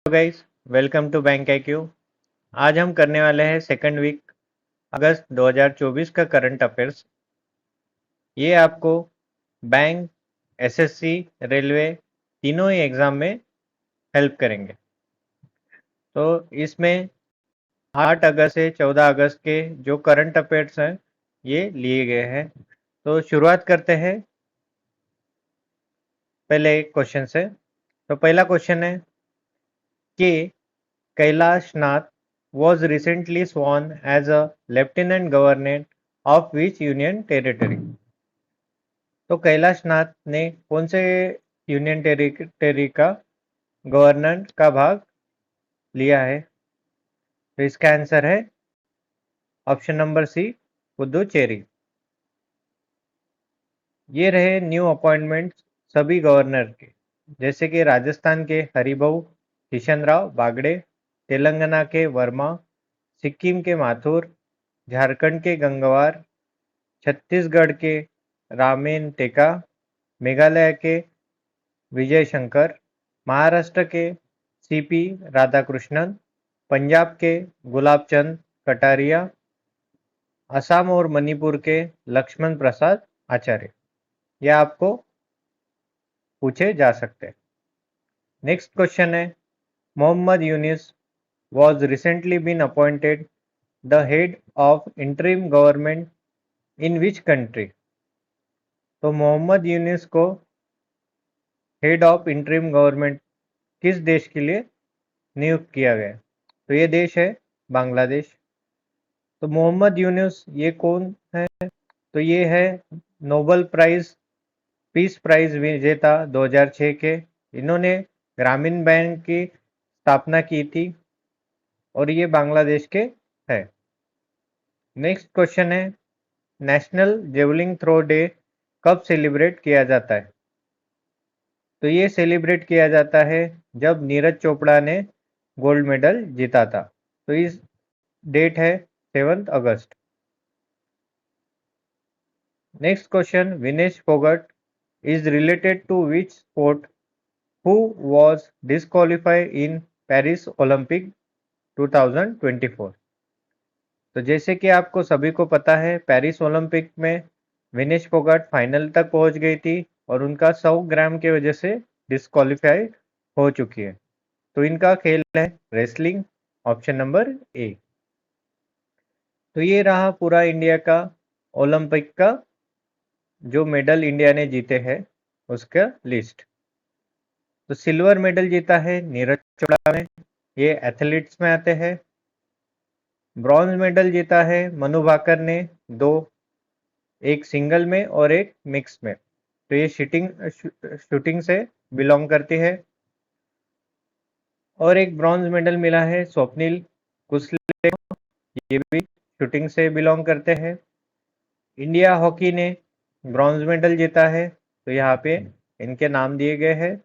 Guys, welcome to bank IQ। आज हम करने वाले हैं सेकंड वीक अगस्त 2024 का करंट अफेयर्स। ये आपको बैंक, एसएससी, रेलवे तीनों ही एग्जाम में हेल्प करेंगे। तो इसमें 8 अगस्त से 14 अगस्त के जो करंट अफेयर्स हैं ये लिए गए हैं। तो शुरुआत करते हैं पहले क्वेश्चन से। तो पहला क्वेश्चन है कि Kailash Nath was recently sworn as a lieutenant governor of which union territory? तो कैलाश नाथ ने कौन से यूनियन टेरिटरी का गवर्नर का भाग लिया है? तो इसका आंसर है ऑप्शन नंबर सी, पुदुचेरी। ये रहे न्यू अपॉइंटमेंट्स सभी गवर्नर के, जैसे कि राजस्थान के हरिभाऊ किशन राव बागड़े, तेलंगाना के वर्मा, सिक्किम के माथुर, झारखंड के गंगवार, छत्तीसगढ़ के रामेन टेका, मेघालय के विजय शंकर, महाराष्ट्र के सीपी राधाकृष्णन, पंजाब के गुलाब चंद कटारिया, असम और मणिपुर के लक्ष्मण प्रसाद आचार्य। यह आपको पूछे जा सकते हैं। नेक्स्ट क्वेश्चन है, Mohammad Younis was recently been appointed the head of interim government in which country? तो मोहम्मद यूनिस को हेड ऑफ इंटरिम गवर्नमेंट किस देश के लिए नियुक्त किया गया? तो ये देश है बांग्लादेश। तो मोहम्मद यूनुस ये कौन है? तो ये है नोबेल प्राइज पीस प्राइज विजेता 2006 के। इन्होंने ग्रामीण बैंक की स्थापना की थी और ये बांग्लादेश के है। नेक्स्ट क्वेश्चन है, नेशनल जेवलिंग थ्रो डे कब सेलिब्रेट किया जाता है? तो ये सेलिब्रेट किया जाता है जब नीरज चोपड़ा ने गोल्ड मेडल जीता था। तो इस डेट है 7 अगस्त। Next question, Vinesh Phogat is related to which sport who was disqualified in Paris Olympic 2024? तो जैसे कि आपको सभी को पता है, पेरिस ओलंपिक में विनेश फोगाट फाइनल तक पहुंच गई थी और उनका 100 ग्राम की वजह से डिस्क्वालीफाइड हो चुकी है। तो इनका खेल है रेसलिंग, ऑप्शन नंबर ए। तो ये रहा पूरा इंडिया का ओलंपिक का जो मेडल इंडिया ने जीते हैं उसका लिस्ट। तो सिल्वर मेडल जीता है नीरज चोपड़ा ने, ये एथलीट्स में आते हैं। ब्रॉन्ज मेडल जीता है मनु भाकर ने, दो, एक सिंगल में और एक मिक्स में। तो ये शूटिंग से बिलोंग करती है। और एक ब्रॉन्ज मेडल मिला है स्वप्निल कुसले को, ये भी शूटिंग से बिलोंग करते हैं। इंडिया हॉकी ने ब्रॉन्ज मेडल जीता है, तो यहाँ पे इनके नाम दिए गए हैं।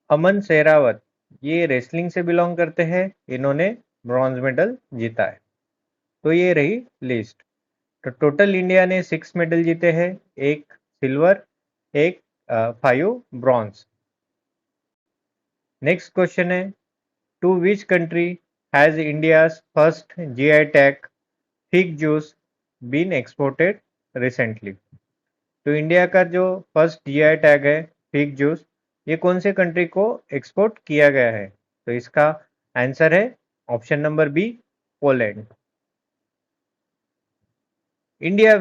अमन सहरावत ये रेसलिंग से बिलोंग करते हैं, इन्होंने ब्रॉन्ज मेडल जीता है। तो ये रही लिस्ट। तो टोटल इंडिया ने 6 मेडल जीते हैं, एक सिल्वर, एक 5 ब्रॉन्ज। नेक्स्ट क्वेश्चन है, to which country has India first GI tag fig juice been exported recently? तो इंडिया का जो फर्स्ट GI टैग है फिग जूस, ये कौन से कंट्री को एक्सपोर्ट किया गया है? तो इसका आंसर है option number B, Poland. India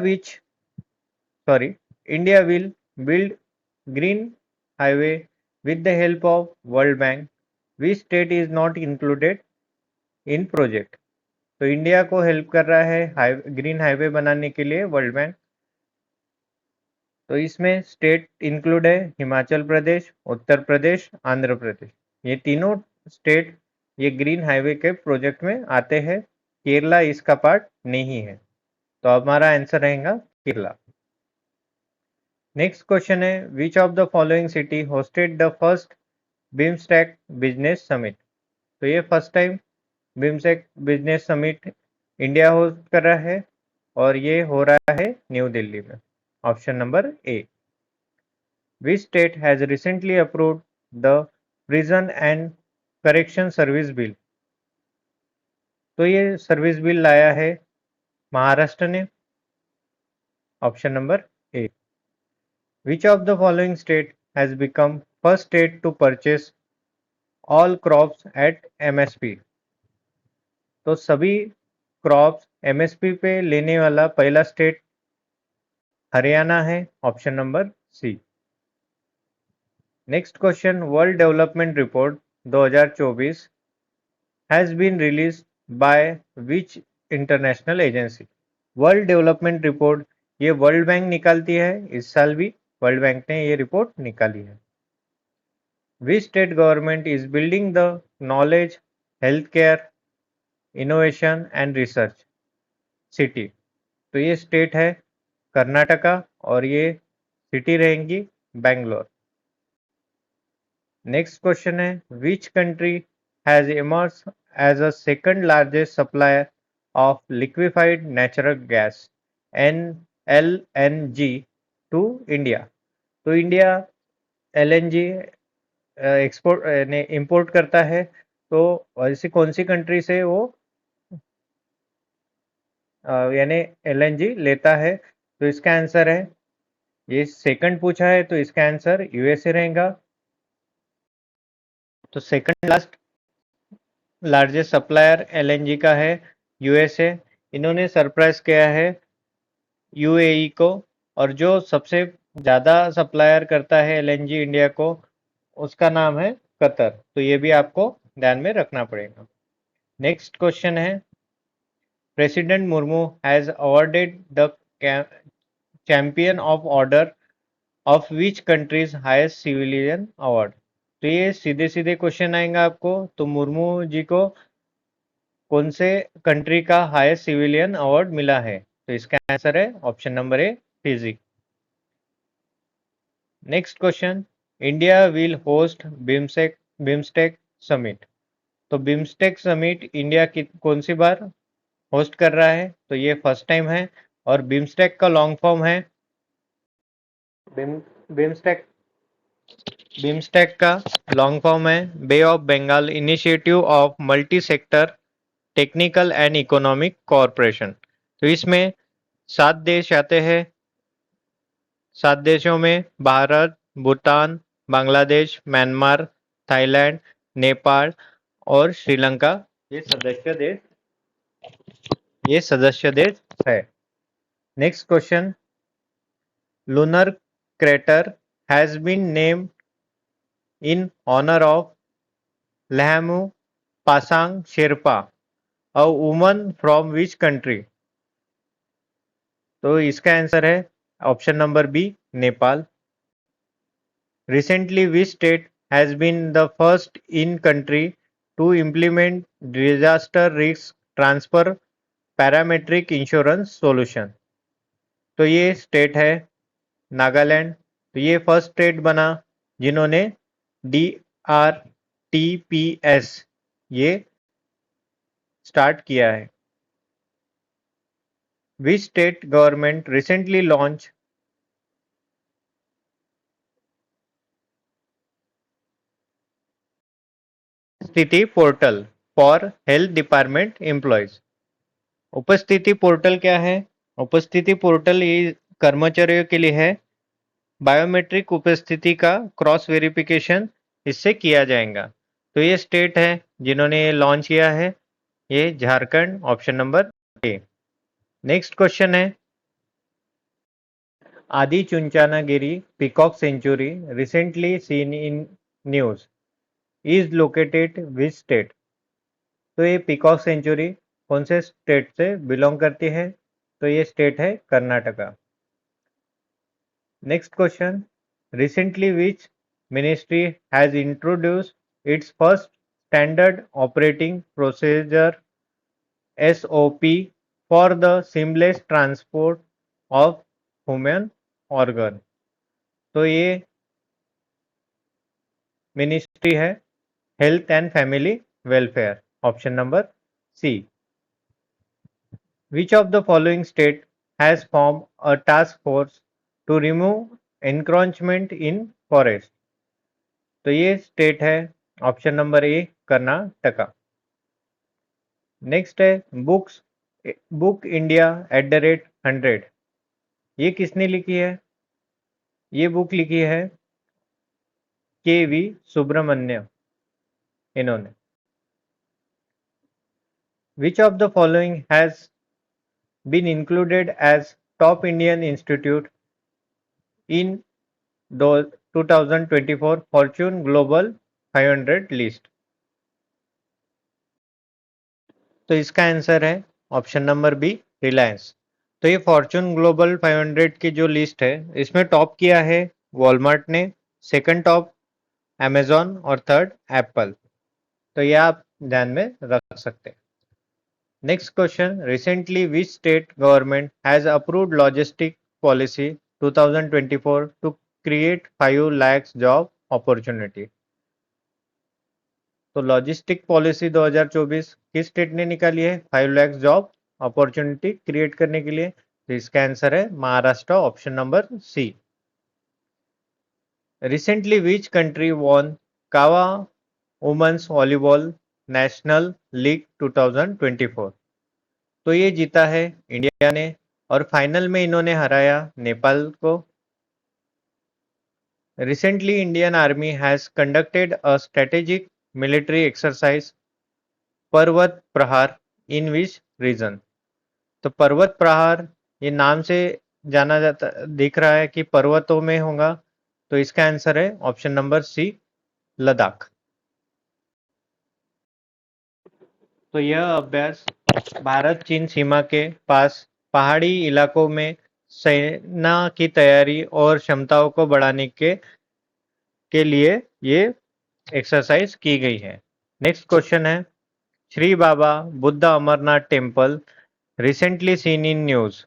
will build green highway with the help of World Bank. Which state is not included in project? तो इंडिया को हेल्प कर रहा है ग्रीन हाईवे बनाने के लिए वर्ल्ड बैंक। तो इसमें स्टेट इंक्लूड है हिमाचल प्रदेश, उत्तर प्रदेश, आंध्र प्रदेश। ये तीनों स्टेट ये ग्रीन हाईवे के प्रोजेक्ट में आते हैं। केरला इसका पार्ट नहीं है, तो हमारा आंसर रहेगा केरला। नेक्स्ट क्वेश्चन है, विच of the following city hosted the first BIMSTEC business summit? तो ये first time BIMSTEC business summit India host कर रहा है और ये हो रहा है न्यू दिल्ली में, option number A. Which state has recently approved the prison and correction service bill. तो ये सर्विस बिल लाया है महाराष्ट्र ने। Option number A. Which of the following state has become first state to purchase all crops at MSP. तो सभी crops MSP पे लेने वाला पहला स्टेट हरियाणा है। Option number C. Next question, world development report 2024 has been release by which international agency. World development report ये world bank निकालती है। इस साल भी वर्ल्ड बैंक ने ये रिपोर्ट निकाली है। Which state government is building the knowledge, health care, innovation and research city. तो ये स्टेट है कर्नाटका और ये सिटी रहेंगी बैंगलोर। नेक्स्ट क्वेश्चन है, which country has emerge as a second largest supplier of liquefied natural gas LNG to India. तो India LNG export ने import करता है। तो ऐसी कौन सी कंट्री से वो यानी LNG लेता है? तो इसका आंसर है, ये सेकंड पूछा है तो इसका आंसर USA रहेगा। तो सेकंड लार्जेस्ट सप्लायर LNG का है USA। इन्होंने सरप्राइज किया है UAE को, और जो सबसे ज़्यादा सप्लायर करता है LNG इंडिया को उसका नाम है कतर। तो ये भी आपको ध्यान में रखना पड़ेगा। नेक्स्ट क्वेश्चन है, president Murmu has awarded the champion of order of which countries highest civilian award. तो ये सीधे सीधे क्वेश्चन आएगा आपको। तो मुर्मू जी को कौन से कंट्री का हाईएस्ट सिविलियन अवार्ड मिला है? तो इसका आंसर है option number A, Fiji. Next question, India will host BIMSTEC summit. तो बिम्स्टेक समिट इंडिया की कौन सी बार होस्ट कर रहा है? तो ये फर्स्ट टाइम है। और बिम्स्टेक का लॉन्ग फॉर्म है बिम्स्टेक बिम्स्टेक का लॉन्ग फॉर्म है Bay of Bengal Initiative of multi sector technical and economic corporation. तो इसमें 7 देश आते हैं। 7 देशों में भारत, भूटान, बांग्लादेश, म्यांमार, थाईलैंड, नेपाल और श्रीलंका ये सदस्य देश है। Next question, lunar crater has been named in honor of Lahamu Pasang Sherpa, a woman from which country? तो इसका आंसर है option number B, Nepal. Recently, which state has been the first in country to implement disaster risk transfer parametric insurance solution? तो ये state है नागालैंड। तो ये first state बना जिन्होंने DRTPS ये स्टार्ट किया है। Which state government recently launch Upasthiti portal for health department employees. Upasthiti portal क्या है? उपस्थिति पोर्टल ये कर्मचारियों के लिए है। बायोमेट्रिक उपस्थिति का क्रॉस वेरिफिकेशन इससे किया जाएगा। तो ये स्टेट है जिन्होंने ये लॉन्च किया है, ये Jharkhand, option number A. Next question है, Adi Chunchanagiri peacock sanctuary recently seen in news is located which state. तो ये पीकॉक सेंचुरी कौन से स्टेट से बिलोंग करती है? तो ये स्टेट है Karnataka. Next question, recently which ministry has introduced its first standard operating procedure SOP for the seamless transport of human organ. तो ये मिनिस्ट्री है health and family welfare, option number C. Which of the following state has form a task force to remove encroachment in forest. तो ये state है option number A Karnataka. Next है book India @100। ये किसने लिखी है? ये बुक लिखी है KV सुब्रमण्यम इन्होंने। Which of the following has been included as top Indian institute in 2024 Fortune Global 500 list? तो इसका आंसर है ऑप्शन नंबर बी, रिलायंस। तो ये फॉर्च्यून ग्लोबल 500 की जो लिस्ट है, इसमें टॉप किया है वॉलमार्ट ने, सेकंड टॉप अमेजॉन और थर्ड एप्पल। तो ये आप ध्यान में रख सकते हैं। Next question, recently which state government has approved logistic policy 2024 to create 5 lakh job opportunity? तो लॉजिस्टिक पॉलिसी 2024 किस स्टेट ने निकाली है 5 लाख जॉब अपॉर्चुनिटी क्रिएट करने के लिए? तो इसका आंसर है Maharashtra, option number C. Recently which country won CAVA women's volleyball national league 2024? तो ये जीता है इंडिया ने और फाइनल में इन्होंने हराया नेपाल को। Recently Indian army has conducted a strategic military exercise पर्वत प्रहार इन विच रीजन? तो पर्वत प्रहार ये नाम से जाना जाता दिख रहा है कि पर्वतों में होगा। तो इसका आंसर है ऑप्शन नंबर सी, लद्दाख। तो यह अभ्यास भारत चीन सीमा के पास पहाड़ी इलाकों में सेना की तैयारी और क्षमताओं को बढ़ाने के लिए ये एक्सरसाइज की गई है। नेक्स्ट क्वेश्चन है, Shri Baba Buddha Amarnath temple recently seen in news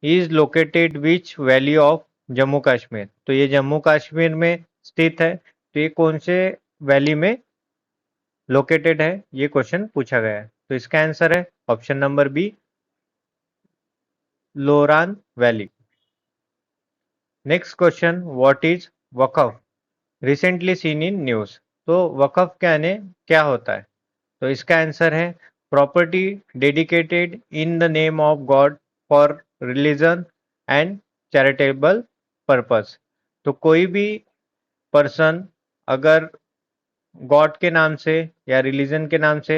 is located which valley of Jammu Kashmir? तो ये जम्मू कश्मीर में स्थित है। तो ये कौन से वैली में लोकेटेड है, ये क्वेश्चन पूछा गया है। तो इसका आंसर है option number B, Loran valley. Next question, what is Waqf recently seen in news? तो वकफ क्या होता है? तो इसका आंसर है property dedicated in the name of God for religion and charitable purpose. तो कोई भी पर्सन अगर गॉड के नाम से या रिलीजन के नाम से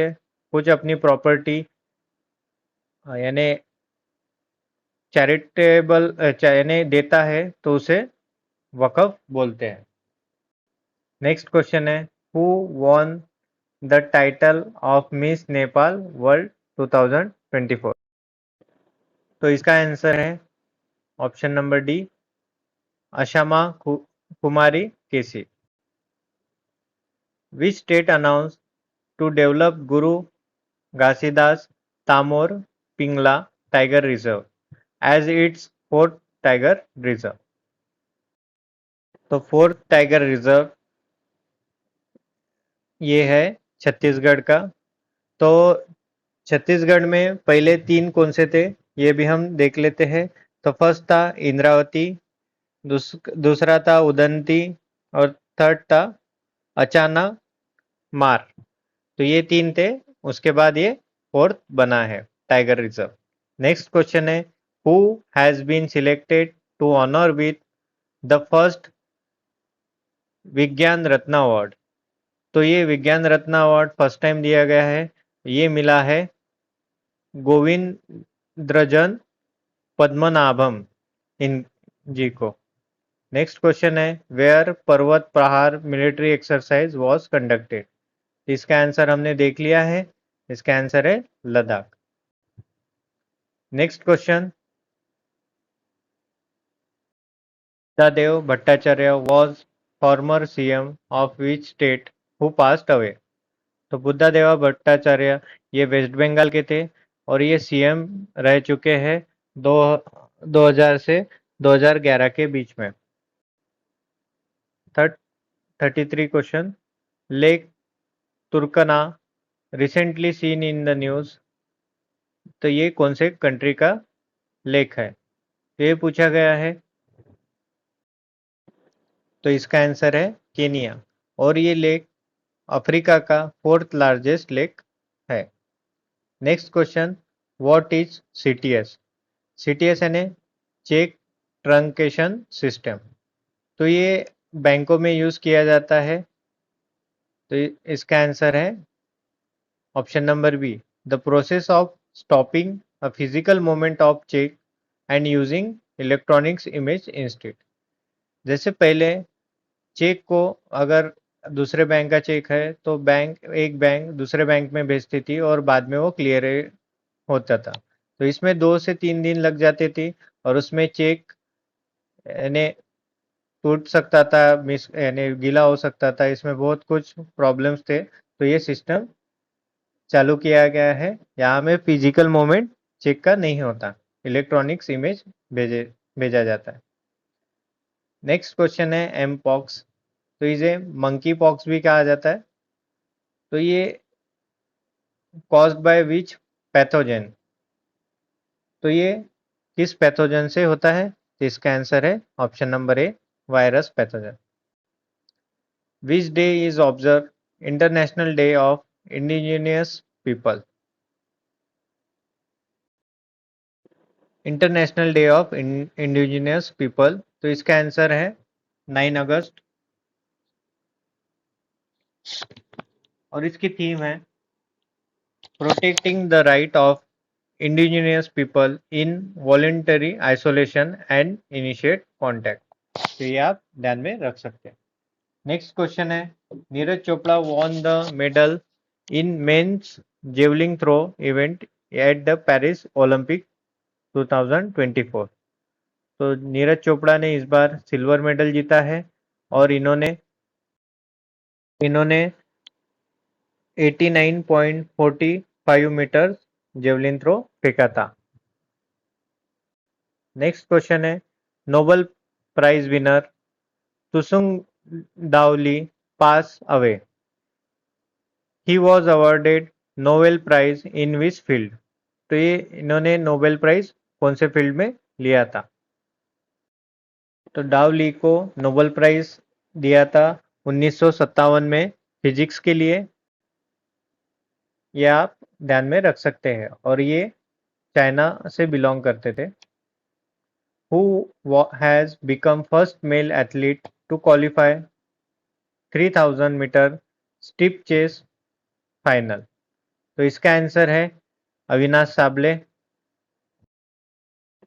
कुछ अपनी प्रॉपर्टी यानी चैरिटेबल यानी देता है तो उसे वकफ बोलते हैं। नेक्स्ट क्वेश्चन है, who won the title of Miss Nepal world 2024? तो इसका आंसर है option number D, Ashama Kumari KC. Which state announce to develop Guru Ghasidas Tamor Pingla tiger reserve as its fourth tiger reserve? तो फोर्थ टाइगर रिजर्व ये है छत्तीसगढ़ का। तो छत्तीसगढ़ में पहले 3 कौन से थे, ये भी हम देख लेते हैं। तो फर्स्ट था इंद्रावती, दूसरा था उदंती और थर्ड था अचानक मार। तो ये 3 थे, उसके बाद ये फोर्थ बना है टाइगर रिजर्व। नेक्स्ट क्वेश्चन है, who has been selected to honour with the first Vigyan Ratna award? तो ये विज्ञान रत्न अवार्ड फर्स्ट टाइम दिया गया है, ये मिला है गोविंद्रजन पद्मनाभम इन जी को। नेक्स्ट क्वेश्चन है, where Parvat Prahar military exercise was conducted? इसका आंसर हमने देख लिया है, इसका आंसर है Ladakh. Next question, Buddhadeb Bhattacharya was former CM of which state who passed away? तो बुद्धादेवा भट्टाचार्य ये वेस्ट बंगाल के थे और ये सीएम रह चुके हैं 2000 से 2011 के बीच में। 33 question, Lake Turkana recently seen in the news? तो ये कौन से कंट्री का लेक है, तो ये पूछा गया है। तो इसका आंसर है केनिया और ये लेक अफ्रीका का 4th लार्जेस्ट लेक है। Next question, what is CTS? CTS यानी चेक ट्रंकेशन सिस्टम। तो ये बैंकों में यूज किया जाता है। तो इसका आंसर है option number B, the process of stopping a physical movement of check and using electronics image instead. जैसे पहले चेक को अगर दूसरे बैंक का चेक है तो एक बैंक दूसरे बैंक में भेजती थी और बाद में वो क्लियर होता था। तो इसमें 2 से 3 दिन लग जाते थे और उसमें चेक यानी टूट सकता था, मिस यानी गीला हो सकता था, इसमें बहुत कुछ प्रॉब्लम्स थे। तो ये सिस्टम चालू किया गया है। यहाँ में फिजिकल मूवमेंट चेक का नहीं होता, इलेक्ट्रॉनिक्स इमेज भेजा जाता है। नेक्स्ट क्वेश्चन है एम पॉक्स। तो इसे मंकी पॉक्स भी कहा जाता है। तो ये कॉज्ड बाय विच पैथोजन? तो ये किस पैथोजन से होता है? तो इसका आंसर है option number A, virus pathogen. Which day is observe international day of indigenous people? International day of indigenous people, तो इसका आंसर है 9 अगस्त। और इसकी थीम है protecting the right of indigenous people in voluntary isolation and initiate contact. तो ये आप ध्यान में रख सकते हैं। नेक्स्ट क्वेश्चन है, Neeraj Chopra won the medal in men's javelin throw event at the Paris Olympic 2024। तो नीरज चोपड़ा ने इस बार सिल्वर मेडल जीता है और इन्होंने इन्होंने 89.45 मीटर जेवलिन थ्रो फेंका था। नेक्स्ट क्वेश्चन है, Nobel prize winner Tsung Dao Lee pass away. He was awarded Nobel prize in which field? तो ये इन्होंने नोबेल प्राइज कौन से फील्ड में लिया था? तो डावली को नोबेल प्राइज दिया था 1957 में फिजिक्स के लिए। ये आप ध्यान में रख सकते हैं और ये चाइना से बिलोंग करते थे। Who has become first male athlete to qualify 3000 metre steeplechase final? तो इसका आंसर है अविनाश साबले।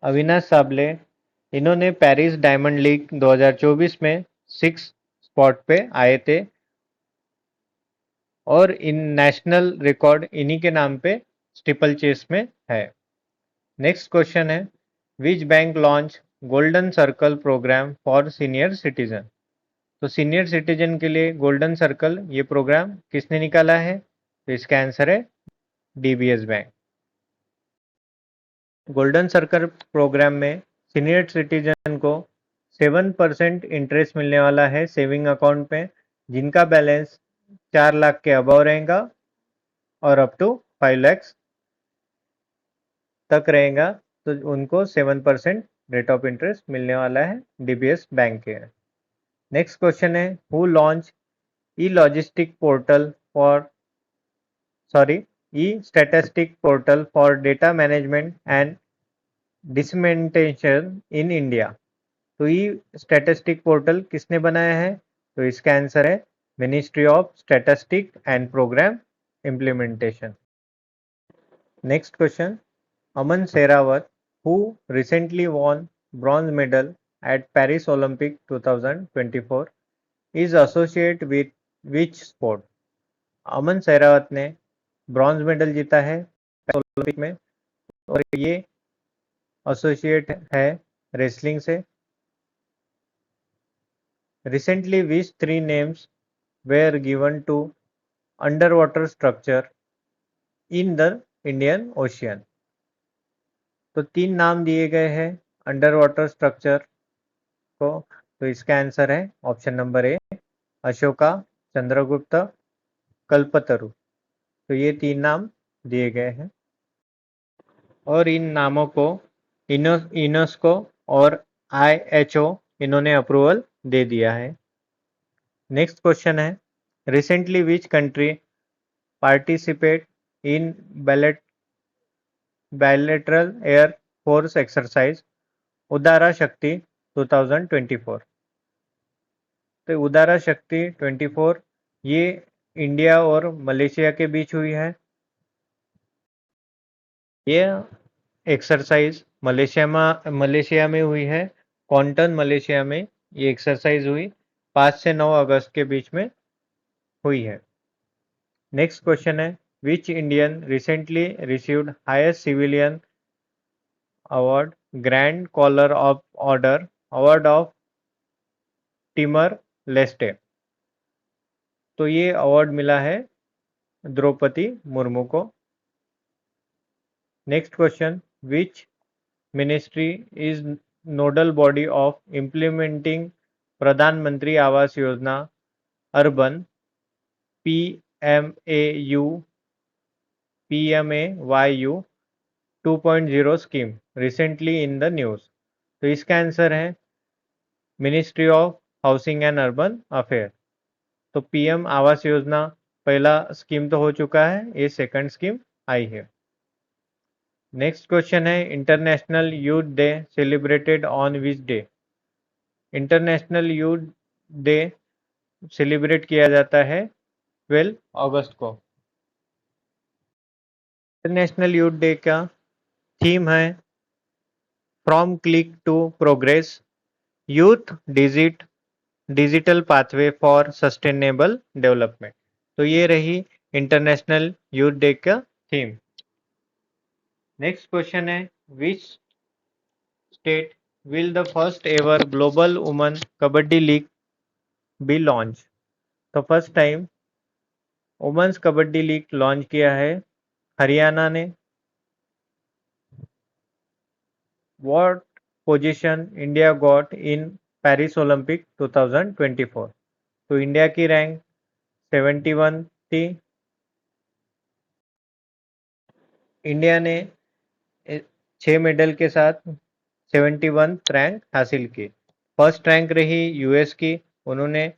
अविनाश साबले इन्होंने पेरिस डायमंड लीग 2024 में 6 स्पॉट पे आए थे और इन नेशनल रिकॉर्ड इन्हीं के नाम पे स्टीपल चेस में है। नेक्स्ट क्वेश्चन है, which bank launch golden circle programme for senior citizen? तो सीनियर सिटीजन के लिए गोल्डन सर्कल ये प्रोग्राम किसने निकाला है? तो इसका आंसर है DBS bank. Golden circle programme में सीनियर सिटीजन को 7% इंटरेस्ट मिलने वाला है सेविंग अकाउंट में, जिनका बैलेंस 4 लाख के अबव रहेगा और अप टू 5 लाख तक रहेगा। तो उनको 7% रेट ऑफ इंटरेस्ट मिलने वाला है डीबीएस बैंक के। नेक्स्ट क्वेश्चन है, who launch e logistic portal for e statistic portal for data management and dissemination in India? तो ई स्टैटिस्टिक पोर्टल किसने बनाया है? तो इसका आंसर है ministry of statistic and programme implementation. Next question, Aman Sehrawat who recently won bronze medal at Paris Olympic 2024 is associate with which sport? Aman Sehrawat ने bronze medal जीता है ओलंपिक में और ये एसोसिएट है रेसलिंग से। Recently which 3 names were given to under water structure in the Indian Ocean? तो 3 नाम दिए गए हैं अंडर वाटर स्ट्रक्चर को। तो इसका आंसर है option number A, Ashoka, Chandragupta, Kalpataru. तो ये 3 नाम दिए गए हैं और इन नामों को यूनेस्को और आईएचओ इन्होंने अप्रूवल दे दिया है। नेक्स्ट क्वेश्चन है, Recently, which country participate in bilateral air force exercise उदारा शक्ति 2024? तो उदारा शक्ति 24 ये इंडिया और मलेशिया के बीच हुई है। ये एक्सरसाइज मलेशिया में हुई है। क्वांटन मलेशिया में ये एक्सरसाइज हुई 5 से 9 अगस्त के बीच में हुई है। नेक्स्ट क्वेश्चन है, which Indian recently received highest civilian award Grand Collar of Order award of Timor Leste? तो ये अवार्ड मिला है द्रौपदी मुर्मू को। Next question, which ministry is nodal body of implementing Pradhan Mantri Awas Yojana urban PMAU 2.0 scheme recently in the news? तो इसका answer है ministry of housing and urban affair. तो PM आवास योजना पहला स्कीम तो हो चुका है, ये सेकंड स्कीम आई है। नेक्स्ट क्वेश्चन है, international youth day celebrated on which day? International youth day celebrate किया जाता है 12 अगस्त को। इंटरनेशनल यूथ डे का थीम है from click to progress, youth digital pathway for sustainable development. तो ये रही इंटरनेशनल यूथ डे का थीम। नेक्स्ट क्वेश्चन है, which state will the first ever global women kabaddi league be launch? तो first time women's kabaddi league launch किया है हरियाणा ने। What position India got in Paris Olympic 2024? तो इंडिया की रैंक 71 थी। India ने 6 मेडल के साथ 71 रैंक हासिल की। फर्स्ट रैंक रही यूएस की, उन्होंने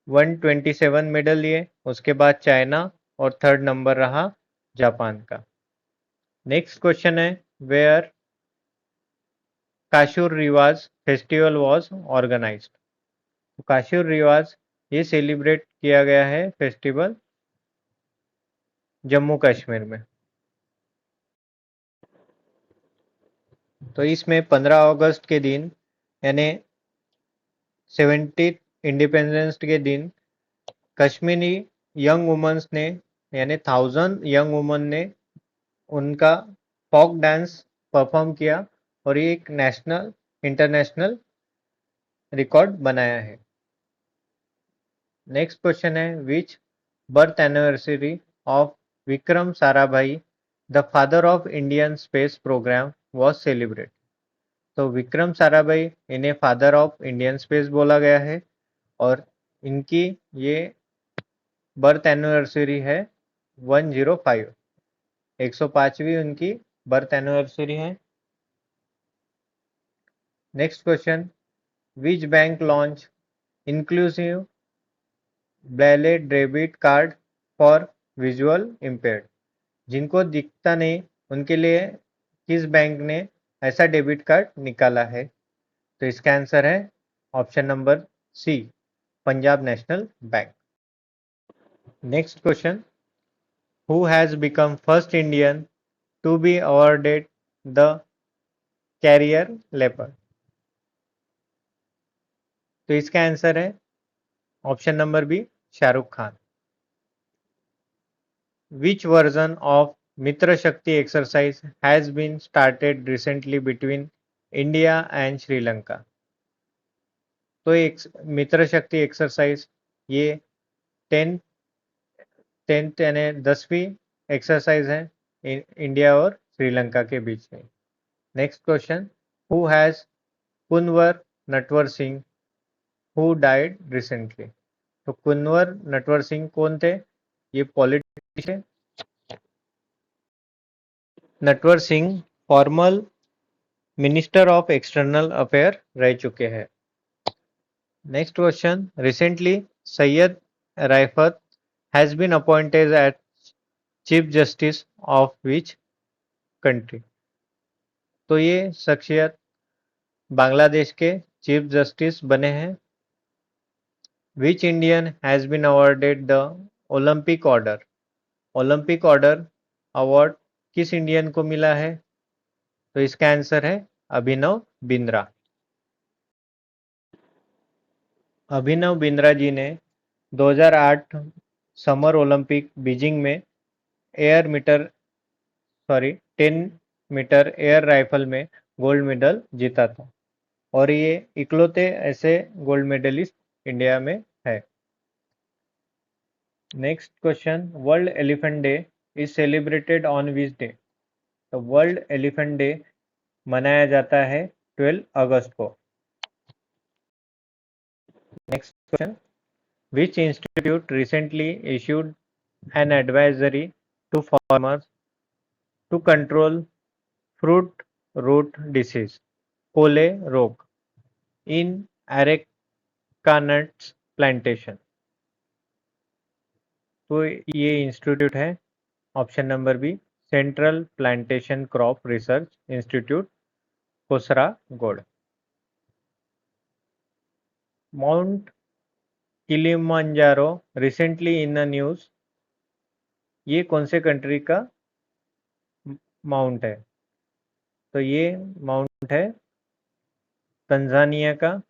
127 मेडल लिए। उसके बाद चाइना और थर्ड नंबर रहा जापान का। नेक्स्ट क्वेश्चन है, वेयर काशुर रिवाज फेस्टिवल वॉज ऑर्गेनाइज्ड? काशुर रिवाज ये सेलिब्रेट किया गया है फेस्टिवल जम्मू कश्मीर में। तो इसमें 15 अगस्त के दिन यानी 70 इंडिपेंडेंस के दिन कश्मीरी यंग वुमेन्स ने यानी 1000 यंग वुमेन ने उनका फोक डांस परफॉर्म किया और ये एक नेशनल इंटरनेशनल रिकॉर्ड बनाया है। नेक्स्ट क्वेश्चन है, which birth anniversary of Vikram Sarabhai the father of Indian space programme was celebrate? तो विक्रम साराभाई इन्हें फादर ऑफ इंडियन स्पेस बोला गया है और इनकी ये बर्थ एनिवर्सरी है 105, 105वीं उनकी बर्थ एनिवर्सरी है। Next question, which bank launch inclusive Braille debit card for visual impaired? जिनको दिखता नहीं उनके लिए किस बैंक ने ऐसा डेबिट कार्ड निकाला है? तो इसका आंसर है option number C, Punjab national bank. Next question, who has become first Indian to be awarded the career leopard? तो इसका आंसर है option number B, Shahrukh Khan. Which version of Mitra Shakti exercise has been started recently between India and Sri Lanka? तो एक मित्र शक्ति exercise ये 10th यानी 10वीं exercise है इंडिया और श्रीलंका के बीच में। Next question, who has Kunwar Natwar Singh who died recently? तो कुंवर नटवर सिंह कौन थे? ये politician. Natwar Singh formal minister of external affair रह चुके हैं। Next question, recently Syed Raifat has been appointed as Chief Justice of which country? तो ये शख्सियत बांग्लादेश के चीफ जस्टिस बने हैं। Which Indian has been awarded the Olympic order? Olympic order award किस इंडियन को मिला है? तो इसका आंसर है अभिनव बिंद्रा। अभिनव बिंद्रा जी ने 2008 समर ओलंपिक बीजिंग में air metre 10 metre air rifle में गोल्ड मेडल जीता था और ये इकलौते ऐसे गोल्ड मेडलिस्ट इंडिया में है। Next question, world elephant day is celebrated on which day? तो वर्ल्ड एलिफेंट डे मनाया जाता है 12 अगस्त को। Next question, which institute recently issued an advisory to farmers to control fruit root disease Koleroga in areca nuts plantation? तो ये institute है option number B, central plantation crop research institute, Kasaragod. Mount Kilimanjaro recently in the news, ये कौन से country का mount है? तो ये माउंट है तंजानिया का।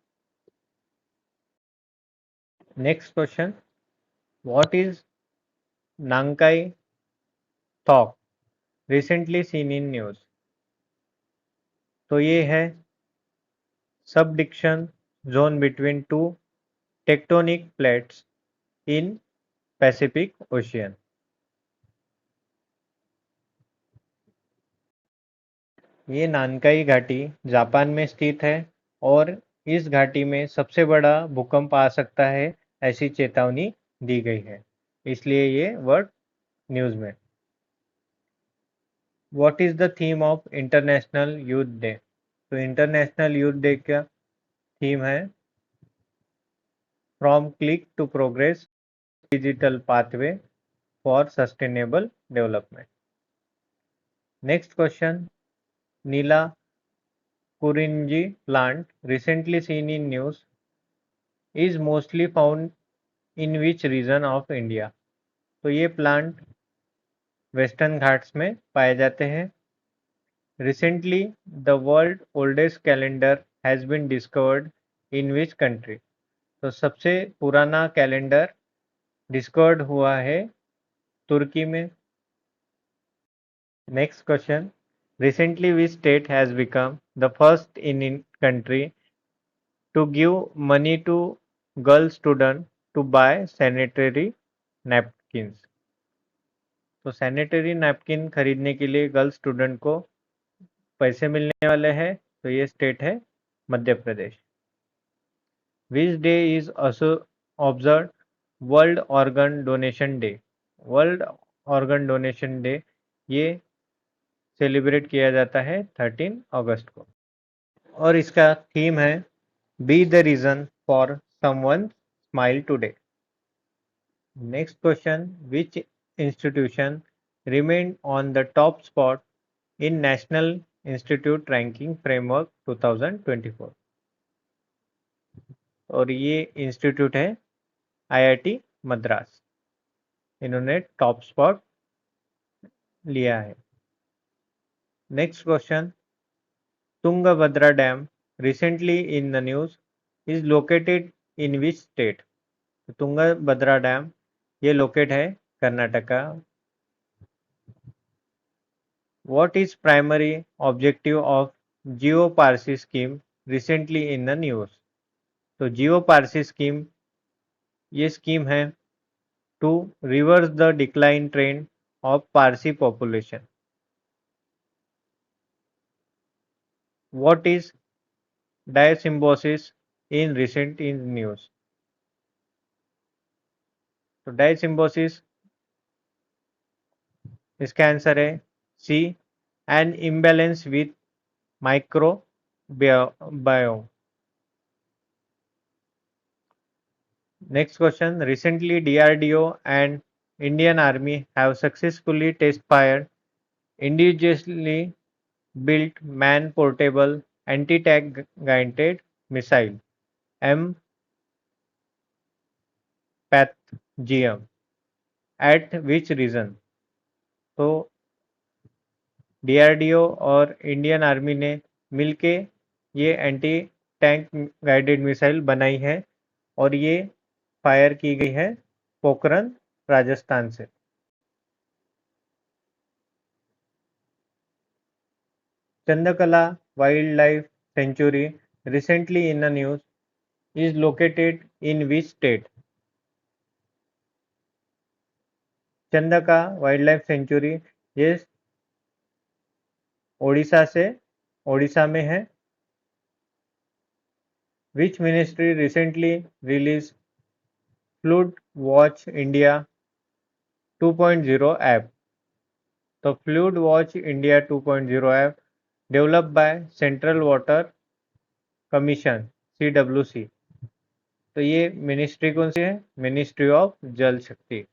Next question, what is Nankai trough recently seen in news? तो ये है subduction zone between two tectonic plates in Pacific Ocean. ये नानकाई घाटी जापान में स्थित है और इस घाटी में सबसे बड़ा भूकंप आ सकता है ऐसी चेतावनी दी गई है, इसलिए ये वर्ड न्यूज में। What is the theme of international youth day? तो इंटरनेशनल यूथ डे का थीम है from click to progress digital pathway for sustainable development. Next question, Neela Kurinji plant recently seen in news is mostly found in which region of India? तो ये plant western Ghats में पाए जाते हैं। Recently the world oldest calendar has been discovered in which country? तो सबसे पुराना calendar discovered हुआ है तुर्की में। Next question, recently which state has become the first in country to give money to girl student to buy sanitary napkins? तो sanitary napkin खरीदने के लिए गर्ल स्टूडेंट को पैसे मिलने वाले हैं, तो ये स्टेट है Madhya Pradesh. Which day is observe world organ donation day? World organ donation day ये सेलिब्रेट किया जाता है 13 अगस्त को और इसका थीम है be the reason for someone smile today. Next question, which institution remained on the top spot in National Institute Ranking Framework 2024? और ये इंस्टीट्यूट है आईआईटी मद्रास, इन्होंने टॉप स्पॉट लिया है। Next question, Tungabhadra dam recently in the news is located in which state? Tungabhadra dam ये locate है Karnataka. What is primary objective of GeoParsi scheme recently in the news? तो GeoParsi scheme ये scheme है to reverse the decline trend of Parsi population. What is diasymbiosis in recent in news? तो diasymbiosis इसका answer है सी, an imbalance with microbiome. Next question. Recently, DRDO and Indian Army have successfully test fired individually built man-portable anti-tank guided missile MPATH-GM at which region? तो DRDO और Indian army ने मिलके ये anti tank guided missile बनाई है और ये fire की गई है पोखरन राजस्थान से। Chandaka wild life sanctuary recently in the news is located in which state? Chandaka wild life sanctuary ये ओडिशा में है। Which ministry recently released Flood Watch India 2.0 app? तो Flood Watch India 2.0 app developed by Central Water Commission CWC। तो ये ministry कौन सी है? Ministry of जल शक्ति।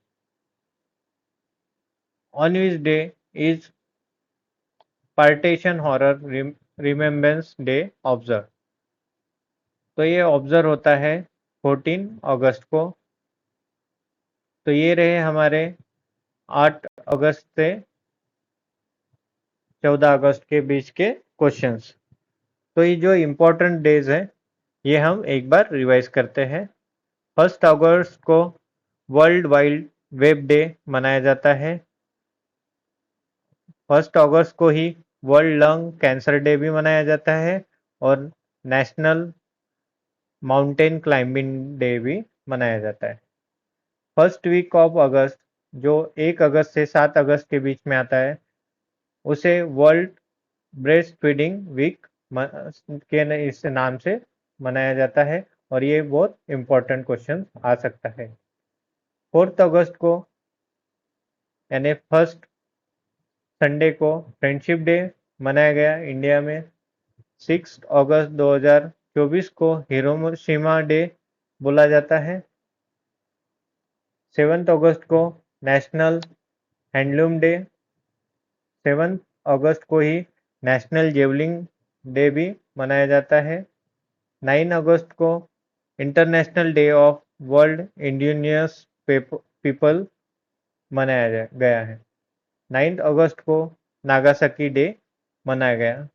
On which day is partition horror remembrance day observe? तो ये ऑब्जर्व होता है 14 अगस्त को। तो ये रहे हमारे 8 अगस्त से 14 अगस्त के बीच के क्वेश्चंस। तो ये जो इम्पोर्टेंट डेज है ये हम एक बार रिवाइज करते हैं। 1 अगस्त को वर्ल्ड वाइल्ड वेब डे मनाया जाता है। 1 अगस्त को ही वर्ल्ड लंग कैंसर डे भी मनाया जाता है और नेशनल माउंटेन क्लाइंबिंग डे भी मनाया जाता है। फर्स्ट वीक ऑफ अगस्त जो 1 अगस्त से 7 अगस्त के बीच में आता है उसे वर्ल्ड ब्रेस्ट फीडिंग वीक के इस नाम से मनाया जाता है और ये बहुत इंपॉर्टेंट क्वेश्चन आ सकता है। 4 अगस्त को यानी फर्स्ट संडे को फ्रेंडशिप डे मनाया गया इंडिया में। 6 अगस्त 2024 को हिरोशिमा डे बोला जाता है। 7 अगस्त को नेशनल हैंडलूम डे। 7 अगस्त को ही नेशनल जेवलिंग डे भी मनाया जाता है। 9 अगस्त को international day of world indigenous people मनाया गया है। 9 अगस्त को नागासाकी डे मनाया गया।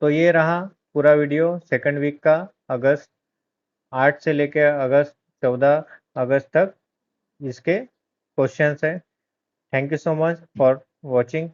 तो ये रहा पूरा वीडियो सेकंड वीक का, अगस्त 8 से लेकर अगस्त 14 अगस्त तक इसके क्वेश्चंस हैं। Thank you so much for watching.